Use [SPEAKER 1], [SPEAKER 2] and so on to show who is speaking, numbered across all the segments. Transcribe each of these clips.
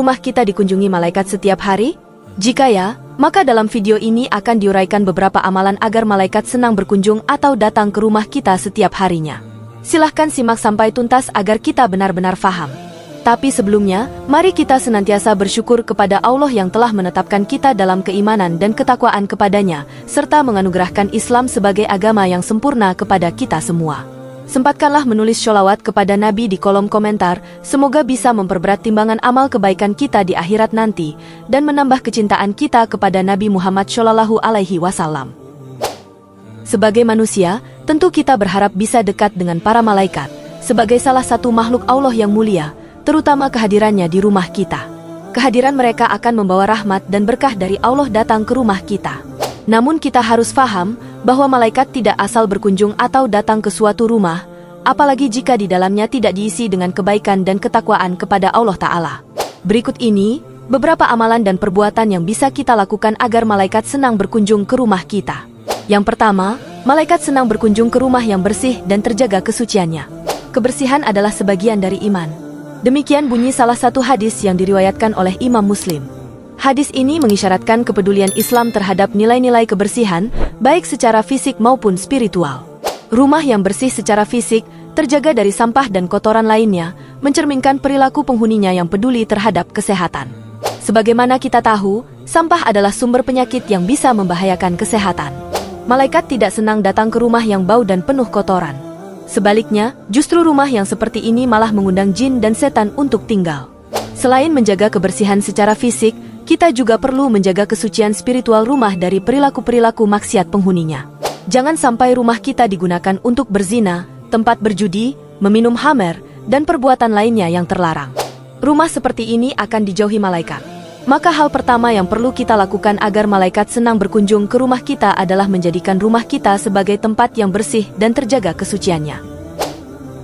[SPEAKER 1] rumah kita dikunjungi malaikat setiap hari? Jika ya, maka dalam video ini akan diuraikan beberapa amalan agar malaikat senang berkunjung atau datang ke rumah kita setiap harinya. Silahkan simak sampai tuntas agar kita benar-benar faham. Tapi sebelumnya, mari kita senantiasa bersyukur kepada Allah yang telah menetapkan kita dalam keimanan dan ketakwaan kepadanya, serta menganugerahkan Islam sebagai agama yang sempurna kepada kita semua. Sempatkanlah menulis sholawat kepada Nabi di kolom komentar, semoga bisa memperberat timbangan amal kebaikan kita di akhirat nanti, dan menambah kecintaan kita kepada Nabi Muhammad SAW. Sebagai manusia, tentu kita berharap bisa dekat dengan para malaikat, sebagai salah satu makhluk Allah yang mulia, terutama kehadirannya di rumah kita. Kehadiran mereka akan membawa rahmat dan berkah dari Allah datang ke rumah kita. Namun kita harus paham bahwa malaikat tidak asal berkunjung atau datang ke suatu rumah, apalagi jika di dalamnya tidak diisi dengan kebaikan dan ketakwaan kepada Allah Ta'ala. Berikut ini, beberapa amalan dan perbuatan yang bisa kita lakukan agar malaikat senang berkunjung ke rumah kita. Yang pertama, malaikat senang berkunjung ke rumah yang bersih dan terjaga kesuciannya. Kebersihan adalah sebagian dari iman. Demikian bunyi salah satu hadis yang diriwayatkan oleh Imam Muslim. Hadis ini mengisyaratkan kepedulian Islam terhadap nilai-nilai kebersihan, baik secara fisik maupun spiritual. Rumah yang bersih secara fisik, terjaga dari sampah dan kotoran lainnya, mencerminkan perilaku penghuninya yang peduli terhadap kesehatan. Sebagaimana kita tahu, sampah adalah sumber penyakit yang bisa membahayakan kesehatan. Malaikat tidak senang datang ke rumah yang bau dan penuh kotoran. Sebaliknya, justru rumah yang seperti ini malah mengundang jin dan setan untuk tinggal. Selain menjaga kebersihan secara fisik, kita juga perlu menjaga kesucian spiritual rumah dari perilaku-perilaku maksiat penghuninya. Jangan sampai rumah kita digunakan untuk berzina, tempat berjudi, meminum khamr, dan perbuatan lainnya yang terlarang. Rumah seperti ini akan dijauhi malaikat. Maka hal pertama yang perlu kita lakukan agar malaikat senang berkunjung ke rumah kita adalah menjadikan rumah kita sebagai tempat yang bersih dan terjaga kesuciannya.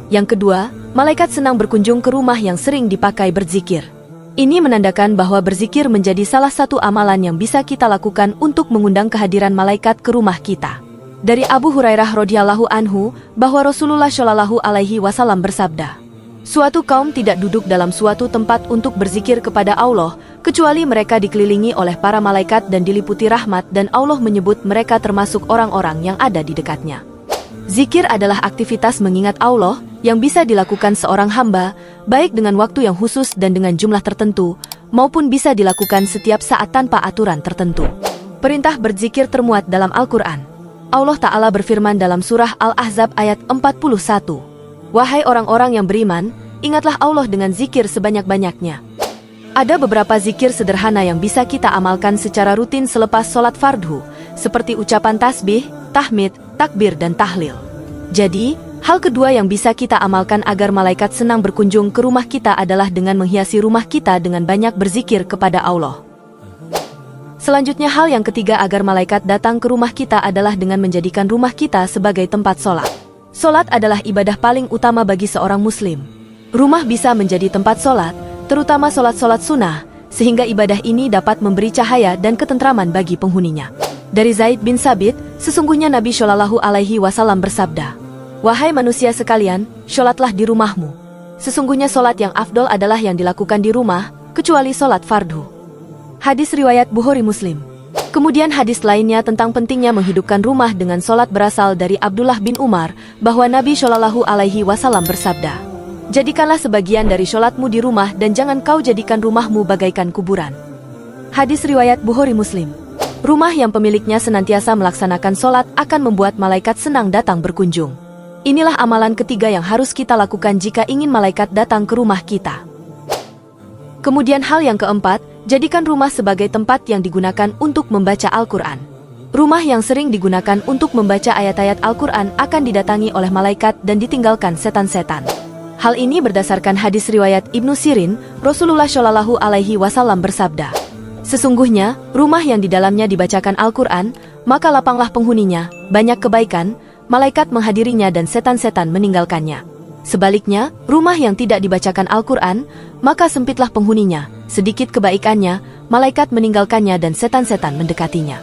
[SPEAKER 1] Yang kedua, malaikat senang berkunjung ke rumah yang sering dipakai berzikir. Ini menandakan bahwa berzikir menjadi salah satu amalan yang bisa kita lakukan untuk mengundang kehadiran malaikat ke rumah kita. Dari Abu Hurairah radhiyallahu anhu, bahwa Rasulullah SAW bersabda, "Suatu kaum tidak duduk dalam suatu tempat untuk berzikir kepada Allah, kecuali mereka dikelilingi oleh para malaikat dan diliputi rahmat, dan Allah menyebut mereka termasuk orang-orang yang ada di dekatnya." Zikir adalah aktivitas mengingat Allah yang bisa dilakukan seorang hamba, baik dengan waktu yang khusus dan dengan jumlah tertentu, maupun bisa dilakukan setiap saat tanpa aturan tertentu. Perintah berzikir termuat dalam Al-Quran. Allah Ta'ala berfirman dalam surah Al-Ahzab ayat 41, "Wahai orang-orang yang beriman, ingatlah Allah dengan zikir sebanyak-banyaknya." Ada beberapa zikir sederhana yang bisa kita amalkan secara rutin selepas sholat fardhu, seperti ucapan tasbih, tahmid, takbir, dan tahlil. Jadi, hal kedua yang bisa kita amalkan agar malaikat senang berkunjung ke rumah kita adalah dengan menghiasi rumah kita dengan banyak berzikir kepada Allah. Selanjutnya, hal yang ketiga agar malaikat datang ke rumah kita adalah dengan menjadikan rumah kita sebagai tempat sholat. Sholat adalah ibadah paling utama bagi seorang muslim. Rumah bisa menjadi tempat sholat, terutama sholat-sholat sunnah, sehingga ibadah ini dapat memberi cahaya dan ketentraman bagi penghuninya. Dari Zaid bin Sabit, sesungguhnya Nabi SAW bersabda, "Wahai manusia sekalian, sholatlah di rumahmu. Sesungguhnya sholat yang afdol adalah yang dilakukan di rumah, kecuali sholat fardhu." Hadis riwayat Bukhari Muslim. Kemudian hadis lainnya tentang pentingnya menghidupkan rumah dengan sholat berasal dari Abdullah bin Umar, bahwa Nabi SAW bersabda, "Jadikanlah sebagian dari sholatmu di rumah dan jangan kau jadikan rumahmu bagaikan kuburan." Hadis riwayat Bukhari Muslim. Rumah yang pemiliknya senantiasa melaksanakan sholat akan membuat malaikat senang datang berkunjung. Inilah amalan ketiga yang harus kita lakukan jika ingin malaikat datang ke rumah kita. Kemudian hal yang keempat, jadikan rumah sebagai tempat yang digunakan untuk membaca Al-Quran. Rumah yang sering digunakan untuk membaca ayat-ayat Al-Quran akan didatangi oleh malaikat dan ditinggalkan setan-setan. Hal ini berdasarkan hadis riwayat Ibnu Sirin, Rasulullah SAW bersabda, "Sesungguhnya, rumah yang di dalamnya dibacakan Al-Quran, maka lapanglah penghuninya, banyak kebaikan, malaikat menghadirinya dan setan-setan meninggalkannya. Sebaliknya, rumah yang tidak dibacakan Al-Quran, maka sempitlah penghuninya, sedikit kebaikannya, malaikat meninggalkannya dan setan-setan mendekatinya."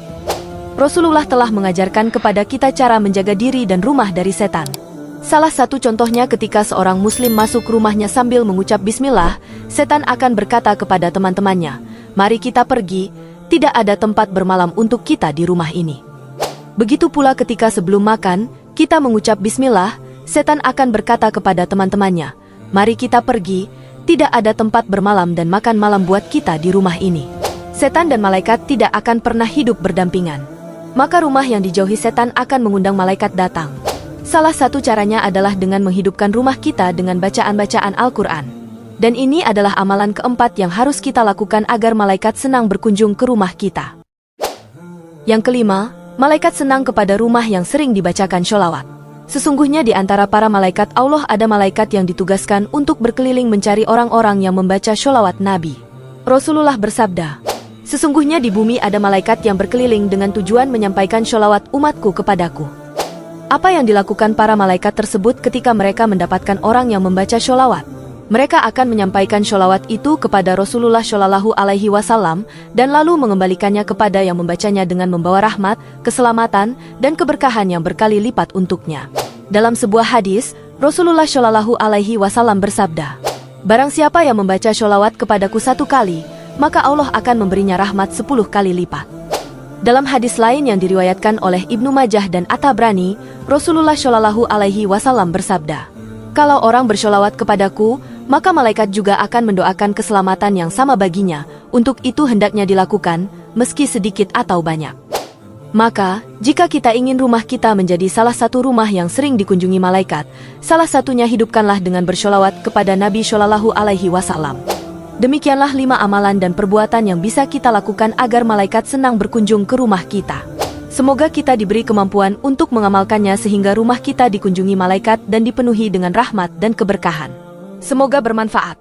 [SPEAKER 1] Rasulullah telah mengajarkan kepada kita cara menjaga diri dan rumah dari setan. Salah satu contohnya ketika seorang muslim masuk rumahnya sambil mengucap bismillah, setan akan berkata kepada teman-temannya, "Mari kita pergi, tidak ada tempat bermalam untuk kita di rumah ini." Begitu pula ketika sebelum makan, kita mengucap bismillah, setan akan berkata kepada teman-temannya, "Mari kita pergi, tidak ada tempat bermalam dan makan malam buat kita di rumah ini." Setan dan malaikat tidak akan pernah hidup berdampingan. Maka rumah yang dijauhi setan akan mengundang malaikat datang. Salah satu caranya adalah dengan menghidupkan rumah kita dengan bacaan-bacaan Al-Quran. Dan ini adalah amalan keempat yang harus kita lakukan agar malaikat senang berkunjung ke rumah kita. Yang kelima, malaikat senang kepada rumah yang sering dibacakan sholawat. Sesungguhnya di antara para malaikat Allah ada malaikat yang ditugaskan untuk berkeliling mencari orang-orang yang membaca sholawat Nabi. Rasulullah bersabda, "Sesungguhnya di bumi ada malaikat yang berkeliling dengan tujuan menyampaikan sholawat umatku kepadaku." Apa yang dilakukan para malaikat tersebut ketika mereka mendapatkan orang yang membaca sholawat? Mereka akan menyampaikan sholawat itu kepada Rasulullah Shallallahu Alaihi Wasallam dan lalu mengembalikannya kepada yang membacanya dengan membawa rahmat, keselamatan, dan keberkahan yang berkali lipat untuknya. Dalam sebuah hadis, Rasulullah Shallallahu Alaihi Wasallam bersabda, "Barang siapa yang membaca sholawat kepadaku 1 kali, maka Allah akan memberinya rahmat 10 kali lipat." Dalam hadis lain yang diriwayatkan oleh Ibnu Majah dan At-Tabrani, Rasulullah Shallallahu Alaihi Wasallam bersabda, "Kalau orang bersholawat kepadaku, maka malaikat juga akan mendoakan keselamatan yang sama baginya. Untuk itu hendaknya dilakukan, meski sedikit atau banyak." Maka, jika kita ingin rumah kita menjadi salah satu rumah yang sering dikunjungi malaikat, salah satunya hidupkanlah dengan bersholawat kepada Nabi Shallallahu Alaihi Wasallam. Demikianlah 5 amalan dan perbuatan yang bisa kita lakukan agar malaikat senang berkunjung ke rumah kita. Semoga kita diberi kemampuan untuk mengamalkannya sehingga rumah kita dikunjungi malaikat dan dipenuhi dengan rahmat dan keberkahan. Semoga bermanfaat.